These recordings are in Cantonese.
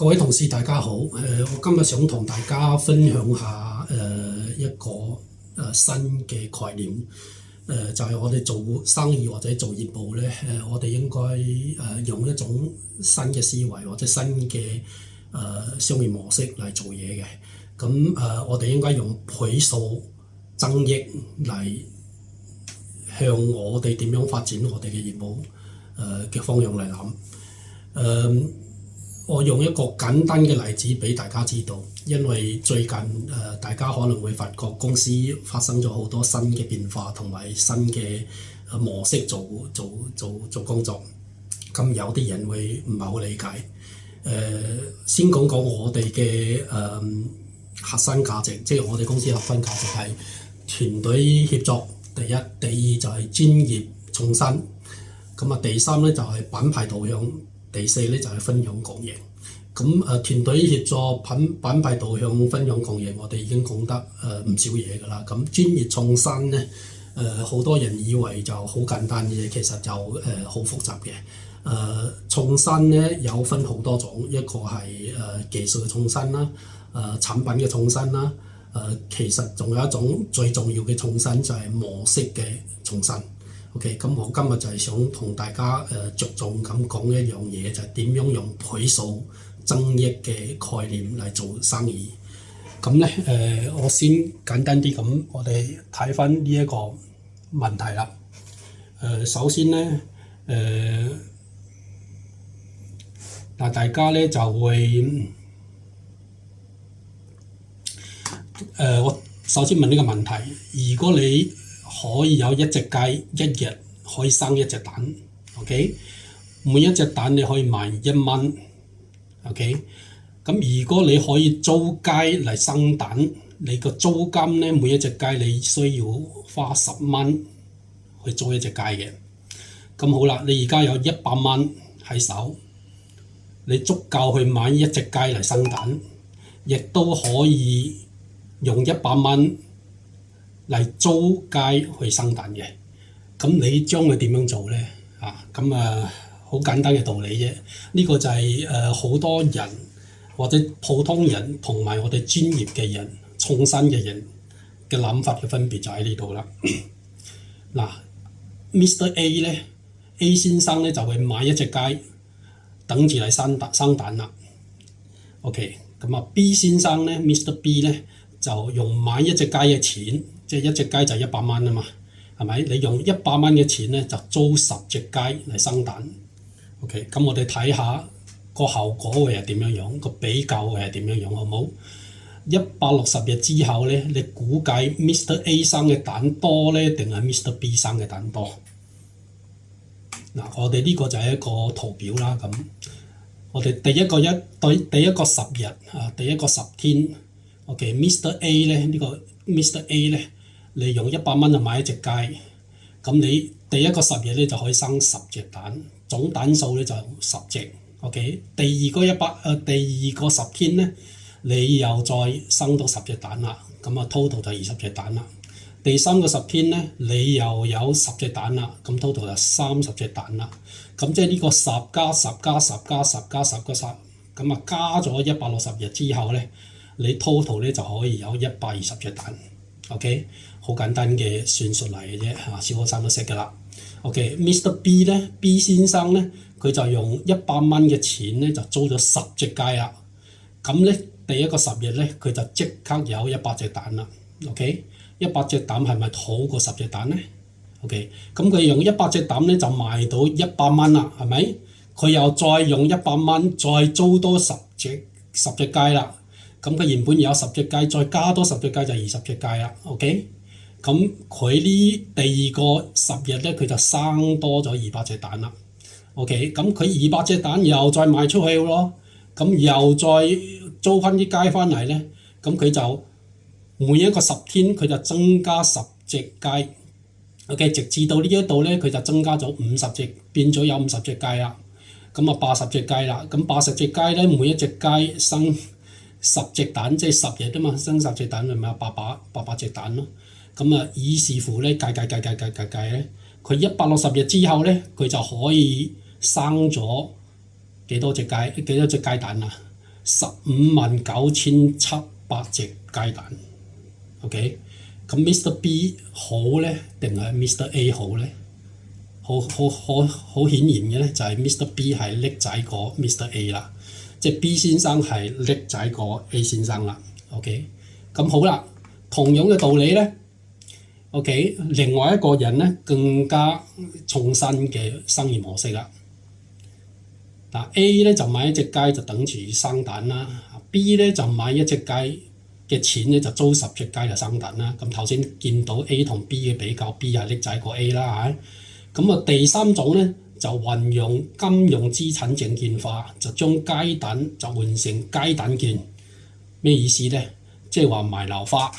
各位同事大家好，我今日想同大家分享下一個新嘅概念，就係我哋做生意或者做業務咧，我哋應該用一種新嘅思維或者新嘅商業模式嚟做嘢嘅。咁我哋應該用倍數增益嚟向我哋點樣發展我哋嘅業務嘅方向嚟諗。我用一個簡單嘅例子俾大家知道，因為最近大家可能會發覺公司發生咗好多新嘅變化同埋新嘅模式做工作，咁有啲人會唔係好理解。先講講我哋嘅核心價值，即係我哋公司核心價值係團隊協作，第一，第二就係專業創新，咁第三咧就係品牌導向。第四咧就係分享共贏。咁團隊協作、品牌導向、分享共贏，我哋已經講得唔少嘢㗎啦。咁專業創新咧，好多人以為就好簡單嘅嘢，其實就好複雜嘅。創新咧有分好多種，一個係技術嘅創新啦，產品嘅創新啦，其實仲有一種最重要嘅創新就係模式嘅創新。OK， 咁我今日就係想同大家着重咁講一樣嘢，就係點樣用倍數增益嘅概念嚟做生意。咁咧我先簡單啲咁，我哋睇翻呢一個問題啦。首先咧嗱，大家咧就會我首先問呢個問題：如果你可以有一隻雞，一日可以生一隻蛋 ，OK？ 每一隻蛋你可以賣1蚊 ，OK？ 咁如果你可以租雞嚟生蛋，你個租金咧每一隻雞你需要花10蚊去租一隻雞嘅。咁好啦，你而家有100蚊喺手，你足夠去買一隻雞嚟生蛋，亦都可以用100蚊嚟租雞去生蛋嘅。咁你將佢點樣做咧？咁好簡單嘅道理啫。呢個就係好多人或者普通人同埋我哋專業嘅人、創新嘅人嘅諗法嘅分別就喺呢度啦。嗱，Mr. A 咧 ，A 先生咧就會買一隻雞，等住嚟生蛋啦。OK， 咁B 先生咧 ，Mr. B 咧就用買一隻雞嘅錢。即係一隻雞就100蚊啊嘛，係咪？你用100蚊嘅錢咧，就租10隻雞嚟生蛋。OK， 咁我哋睇下個效果會係點樣樣，個比較會係點樣樣，好唔好？160日之後咧，你估計 Mr. A 生嘅蛋多咧，定係 Mr. B 生嘅蛋多？嗱，我哋呢個就係一個圖表啦。咁我哋第一個10日第一個10天 ，OK，Mr. A 咧呢個 Mr. A 咧。你用100蚊就買一隻雞，咁你第一個10日咧就可以生10隻蛋，總蛋數咧就10隻。OK， 第二個10天咧，你又再生到10隻蛋啦，咁total 就20隻蛋啦。第三個10天咧，你又有10隻蛋啦，咁total就30隻蛋啦。咁即係呢個10加10加10加10加10加10，咁加咗160日之後咧，你 total 咧就可以有120隻蛋。OK， 好簡單嘅算術嚟嘅啫，小學生都識㗎啦。OK，Mr. B 咧 ，B 先生咧，佢就用100蚊嘅錢咧就租咗10隻雞啦。咁咧第一個10日咧，佢就即刻有100隻蛋啦。OK，100隻蛋係咪好過10隻蛋咧 ？OK， 咁佢用100隻蛋咧就賣到100蚊啦，係咪？佢又再用100蚊再租多10隻雞啦。咁佢原本有10隻雞，再加多10隻雞就20隻雞啦。OK， 咁佢呢第二個10日咧，佢就生多咗200隻蛋啦。OK， 咁佢200隻蛋又再賣出去咯，咁又再租翻啲雞翻嚟咧，咁佢就每一個10天佢就增加10隻雞。OK， 直至到呢一度咧，佢就增加咗50隻，變咗有50隻雞啦。咁80隻雞啦，咁80隻雞咧，每一隻雞生10隻蛋，即係10日啊嘛，生10隻蛋咪800隻蛋咯。咁以是乎咧計咧，佢160日之後咧，佢就可以生咗幾多隻雞蛋啊？ 159700隻雞蛋。OK， 咁 Mr. B 好咧定係 Mr. A 好咧？好顯然嘅咧，就係 Mr. B 係叻仔過 Mr. A 啦，即係 B 先生係叻仔過 A 先生啦。OK， 咁好啦，同樣嘅道理咧。OK， 另外一個人咧更加創新嘅生意模式啦。嗱 A 咧就買一隻雞就等住生蛋啦 ，B 咧就買一隻雞嘅錢咧就租10隻雞就生蛋啦。咁頭先見到 A 同 B 嘅比較 ，B 係叻仔過 A 啦嚇。咁啊第三種咧就運用金融資產證券化，就將雞蛋就換成雞蛋券。咩意思咧？即係話賣樓花，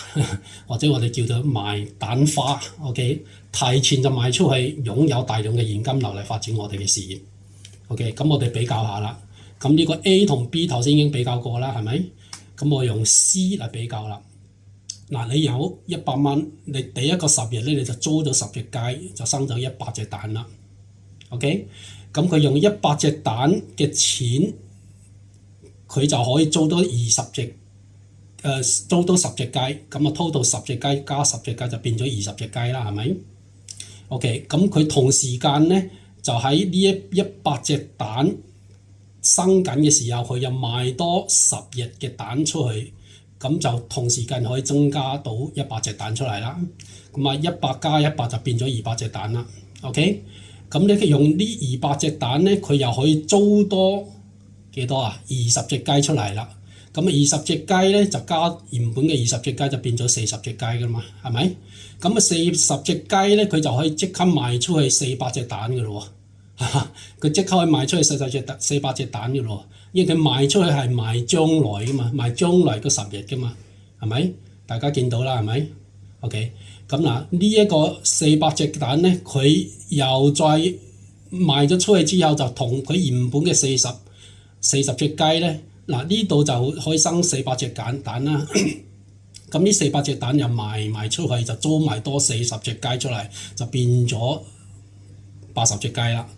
或者我哋叫做賣蛋花。OK， 提前就賣出去，擁有大量嘅現金流嚟發展我哋嘅事業。OK， 咁我哋比較下啦。咁呢個 A 同 B 頭先已經比較過啦，係咪？咁我用 C 嚟比較啦。嗱，你有100蚊，你第一個10日咧你就租咗10隻雞，就生咗100隻蛋啦。OK， 咁佢用100隻蛋嘅錢，佢就可以租多20隻。租多10隻雞，咁啊 total 10隻雞加10隻雞就變咗20隻雞啦，係咪 ？OK， 咁佢同時間咧就喺呢100隻蛋生緊嘅時候，佢又賣多10日嘅蛋出去，咁就同時間可以增加到100隻蛋出嚟啦。咁啊100加100就變咗200隻蛋啦。OK， 咁你用呢200隻蛋咧，佢又可以租多幾多啊？20隻雞出嚟啦。咁啊20隻雞咧就加原本嘅20隻雞就變咗40隻雞噶嘛，係咪？咁啊40隻雞咧佢就可以即刻賣出去400隻蛋噶咯喎，佢即刻可以賣出去400隻蛋噶咯喎，因為佢賣出去係賣將來噶嘛，賣將來嗰10日噶嘛，係咪？大家見到啦，係咪 ？OK， 咁嗱呢一個400隻蛋咧，佢又再賣咗出去之後，就同佢原本嘅40隻雞咧。嗱呢度就可以生400隻蛋啦，咁呢400隻蛋又賣出去就租埋多40隻雞出嚟，就變咗80隻雞啦。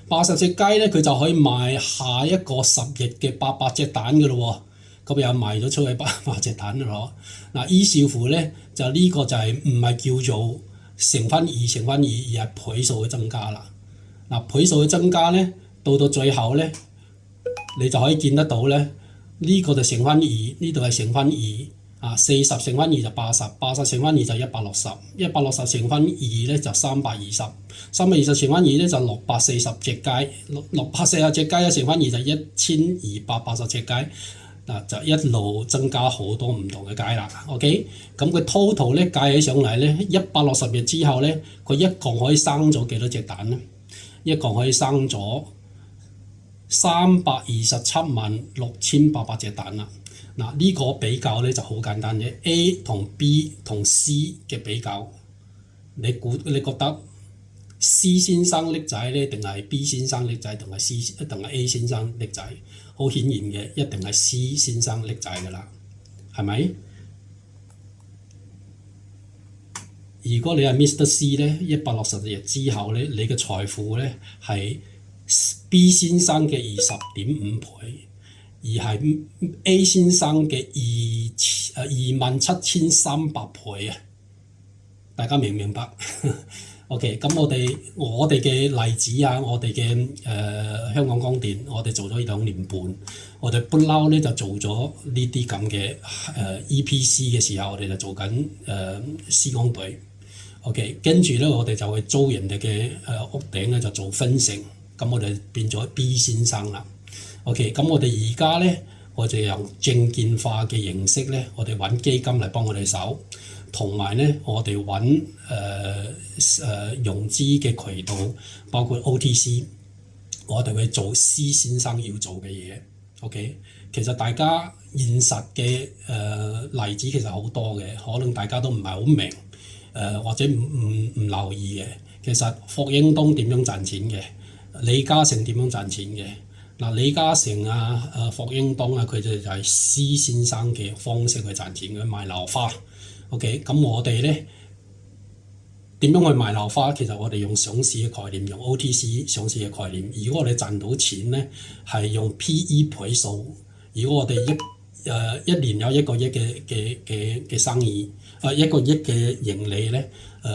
80隻雞咧佢就可以賣下一個10日嘅800隻蛋嘅咯喎，咁又賣咗出去800隻蛋咯。嗱於是乎咧就呢個就係唔係叫做乘翻2乘翻2，而係倍數嘅增加啦。嗱倍數嘅增加咧到最後咧。你就可以見得到咧，呢個就乘翻2，呢度係乘翻2啊，40乘翻2就80，80乘翻2就160，160乘翻2咧就320，320乘翻2咧就640隻雞，640隻雞一乘翻2就1280隻雞，嗱就一路增加好多唔同嘅雞啦。OK， 咁佢 total 咧計起上嚟咧，160日之後咧，佢一共可以生咗幾多隻蛋咧？一共可以生咗3276800隻蛋啦。嗱呢個比較咧就好簡單嘅 ，A 同 B 同 C 嘅比較，你覺得 C 先生叻仔咧，定係 B 先生叻仔，定係 A 先生叻仔？好顯然嘅，一定係 C 先生叻仔㗎啦，係咪？如果你係 Mr. C 咧，160日之後咧，你嘅財富咧係B 先生嘅20.5倍，而係 A 先生嘅27300倍啊！大家明唔明白？OK， 咁我哋嘅例子啊，我哋嘅香港光電，我哋做咗2年半，我哋不嬲咧就做咗呢啲咁嘅EPC 嘅時候，我哋就做緊施工隊。OK， 跟住咧我哋就去租人哋嘅屋頂咧就做分成。咁我哋變咗 B 先生啦。OK， 咁我哋而家咧，我哋用證券化嘅形式咧，我哋揾基金嚟幫我哋手，同埋咧我哋揾融資嘅渠道，包括 OTC， 我哋會做 C 先生要做嘅嘢。OK， 其實大家現實嘅例子其實好多嘅，可能大家都唔係好明，或者唔留意嘅。其實霍英東點樣賺錢嘅？李嘉誠點樣賺錢嘅？嗱，李嘉誠啊、霍英東啊，佢哋就係 C 先生嘅方式去賺錢嘅，賣樓花。OK， 咁我哋咧點樣去賣樓花？其實我哋用上市嘅概念，用 OTC 上市嘅概念。如果我哋賺到錢咧，係用 PE 倍數，如果我哋一年有1個億嘅生意，1個億嘅盈利咧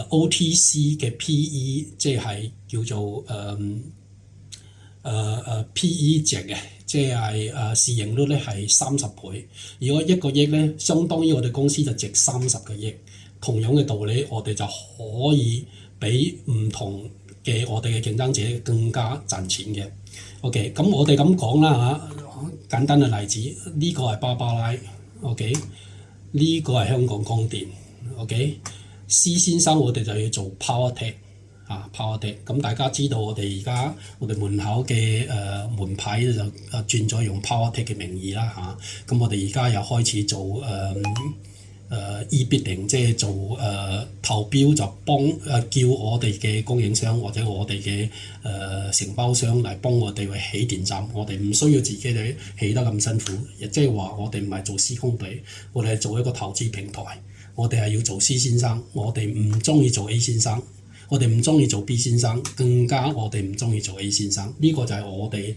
，OTC 嘅 PE 即係叫做PE 值嘅，即係市盈率咧係30倍。如果1個億咧，相當於我哋公司就值30個億。同樣嘅道理，我哋就可以比唔同嘅我哋嘅競爭者更加賺錢嘅。OK， 咁我哋咁講啦嚇，簡單嘅例子，呢個係芭芭拉 ，OK， 呢個係香港光電 ，OK， 施先生我哋就要做 PowerTech。PowerTech， 咁大家知道我哋而家我哋門口嘅門牌就轉咗用 PowerTech 嘅名義啦嚇，咁我哋而家又開始做e-bidding， 即係做投標就幫叫我哋嘅供應商或者我哋嘅承包商嚟幫我哋去起電站，我哋唔需要自己去起得咁辛苦，亦即係話我哋唔係做施工隊，我哋係做一個投資平台，我哋係要做 C 先生，我哋唔中意做 A 先生。我哋唔中意做 B 先生，更加我哋唔中意做 A 先生。呢個就係我哋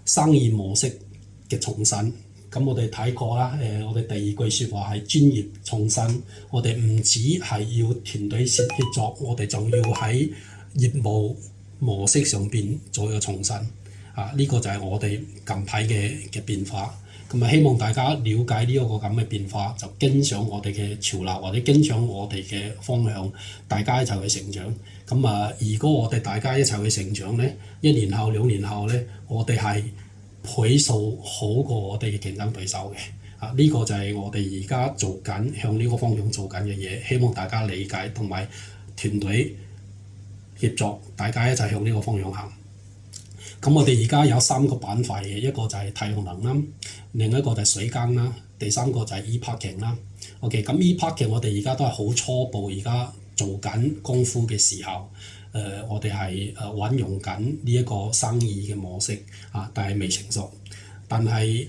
生意模式嘅創新。咁我哋睇過啦，我哋第2句説話係專業創新。我哋唔止係要團隊協作，我哋仲要喺業務模式上邊做一個創新。呢個就係我哋近排嘅變化。咁希望大家了解呢一個咁嘅變化，就跟上我哋嘅潮流，或者跟上我哋嘅方向，大家一齊去成長。如果我哋大家一齊去成長呢，1年後、2年後呢，我哋係倍數好過我哋嘅競爭對手嘅。呢個就係我哋而家做緊向呢個方向做緊嘅嘢，希望大家理解同埋團隊協作，大家一齊向呢個方向行。咁我哋而家有3個板塊嘅，一個就係太陽能啦，另一個就係水耕啦，第3個就係 e-parking 啦。OK， 咁 e-parking 我哋而家都係好初步，而家做緊功夫嘅時候，我哋係運用緊呢一個生意嘅模式但係未成熟。但係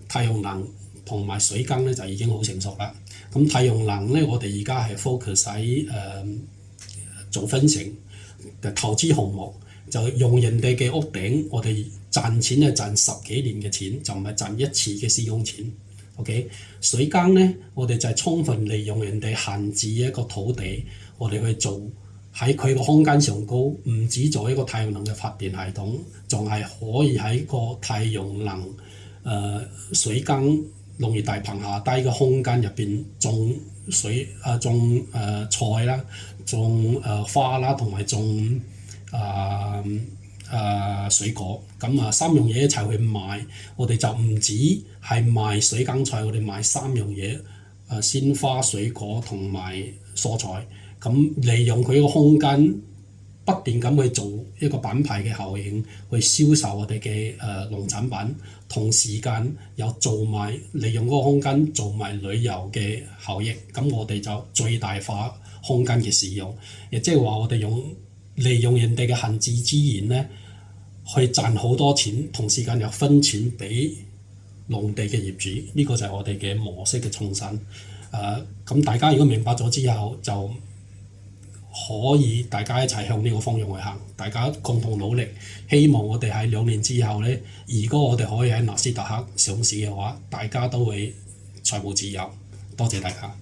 太陽能同埋水耕咧就已經好成熟啦。咁太陽能咧，我哋而家係 focus 喺做分成投資項目。就用人哋嘅屋頂，我哋賺錢係賺10幾年嘅錢，就唔係賺一次嘅施工錢。OK， 水耕呢，我哋就係充分利用人哋閒置一個土地，我哋去做喺佢個空間上高，唔止做一個太陽能嘅發電系統，仲係可以喺個太陽能水耕農業大棚下低嘅空間入邊種菜啦，種花啦，同埋種水果。咁3樣嘢一齊去賣，我哋就唔止係賣水耕菜，我哋賣3樣嘢，鮮花、水果同埋蔬菜。咁利用佢個空間，不斷咁去做一個品牌嘅效應，去銷售我哋嘅農產品，同時間又做埋利用嗰個空間做埋旅遊嘅效益。咁我哋就最大化空間嘅使用，亦即係話我哋利用人哋嘅閒置資源咧，去賺好多錢，同時間又分錢俾農地嘅業主。呢個就係我哋嘅模式嘅創新。咁大家如果明白咗之後，就可以大家一齊向呢個方向去行，大家共同努力。希望我哋喺2年之後咧，如果我哋可以喺納斯達克上市嘅話，大家都會財務自由。多謝大家。